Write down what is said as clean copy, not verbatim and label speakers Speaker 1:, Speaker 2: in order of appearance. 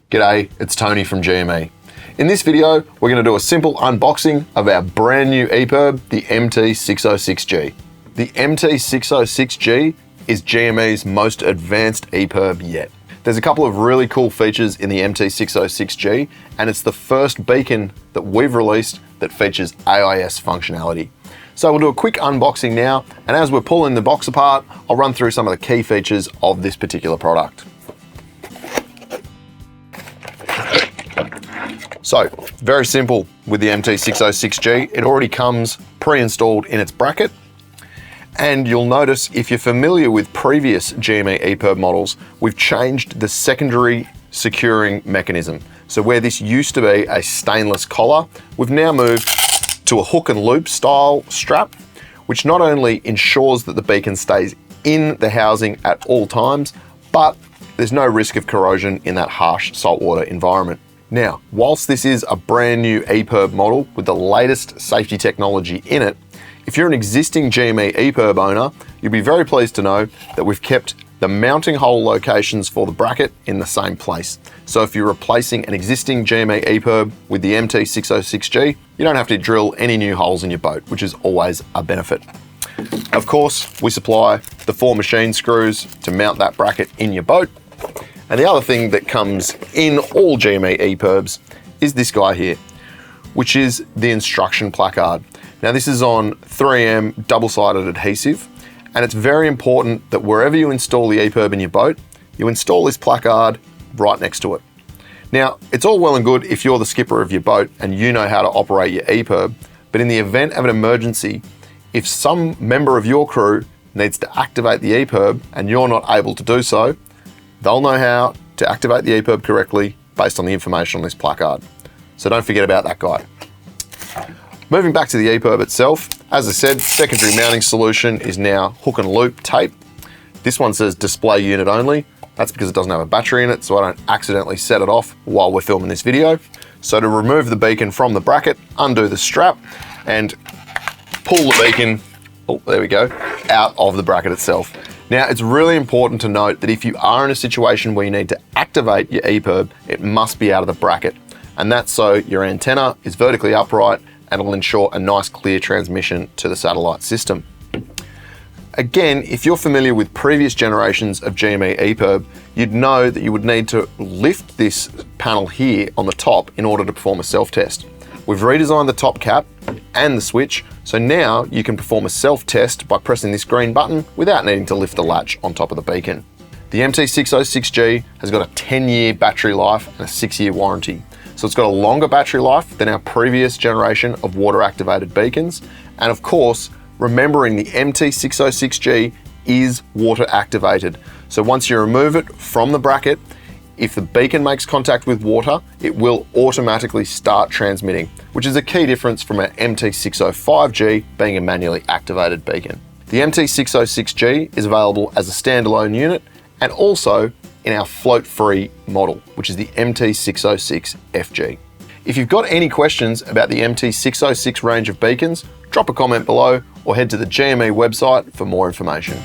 Speaker 1: G'day, it's Tony from GME. In this video, we're going to do a simple unboxing of our brand new EPIRB, the MT606G. The MT606G is GME's most advanced EPIRB yet. There's a couple of really cool features in the MT606G, and it's the first beacon that we've released that features AIS functionality. So we'll do a quick unboxing now, and as we're pulling the box apart, I'll run through some of the key features of this particular product. So, very simple with the MT606G. It already comes pre-installed in its bracket. And you'll notice, if you're familiar with previous GME EPIRB models, we've changed the secondary securing mechanism. So where this used to be a stainless collar, we've now moved to a hook and loop style strap, which not only ensures that the beacon stays in the housing at all times, but there's no risk of corrosion in that harsh saltwater environment. Now, whilst this is a brand new EPIRB model with the latest safety technology in it, if you're an existing GME EPIRB owner, you'll be very pleased to know that we've kept the mounting hole locations for the bracket in the same place. So if you're replacing an existing GME EPIRB with the MT606G, you don't have to drill any new holes in your boat, which is always a benefit. Of course, we supply the 4 machine screws to mount that bracket in your boat. And the other thing that comes in all GME EPIRBs is this guy here, which is the instruction placard. Now this is on 3M double-sided adhesive, and it's very important that wherever you install the EPIRB in your boat, you install this placard right next to it. Now, it's all well and good if you're the skipper of your boat and you know how to operate your EPIRB, but in the event of an emergency, if some member of your crew needs to activate the EPIRB and you're not able to do so, they'll know how to activate the EPIRB correctly based on the information on this placard. So don't forget about that guy. Moving back to the EPIRB itself, as I said, secondary mounting solution is now hook and loop tape. This one says display unit only. That's because it doesn't have a battery in it, so I don't accidentally set it off while we're filming this video. So to remove the beacon from the bracket, undo the strap and pull the beacon, oh, there we go, out of the bracket itself. Now, it's really important to note that if you are in a situation where you need to activate your EPIRB, it must be out of the bracket. And that's so your antenna is vertically upright and will ensure a nice clear transmission to the satellite system. Again, if you're familiar with previous generations of GME EPIRB, you'd know that you would need to lift this panel here on the top in order to perform a self-test. We've redesigned the top cap and the switch, so now you can perform a self-test by pressing this green button without needing to lift the latch on top of the beacon. The MT606G has got a 10-year battery life and a 6-year warranty. So it's got a longer battery life than our previous generation of water-activated beacons. And of course, remembering the MT606G is water-activated. So once you remove it from the bracket, if the beacon makes contact with water, it will automatically start transmitting, which is a key difference from our MT605G being a manually activated beacon. The MT606G is available as a standalone unit and also in our float-free model, which is the MT606FG. If you've got any questions about the MT606 range of beacons, drop a comment below or head to the GME website for more information.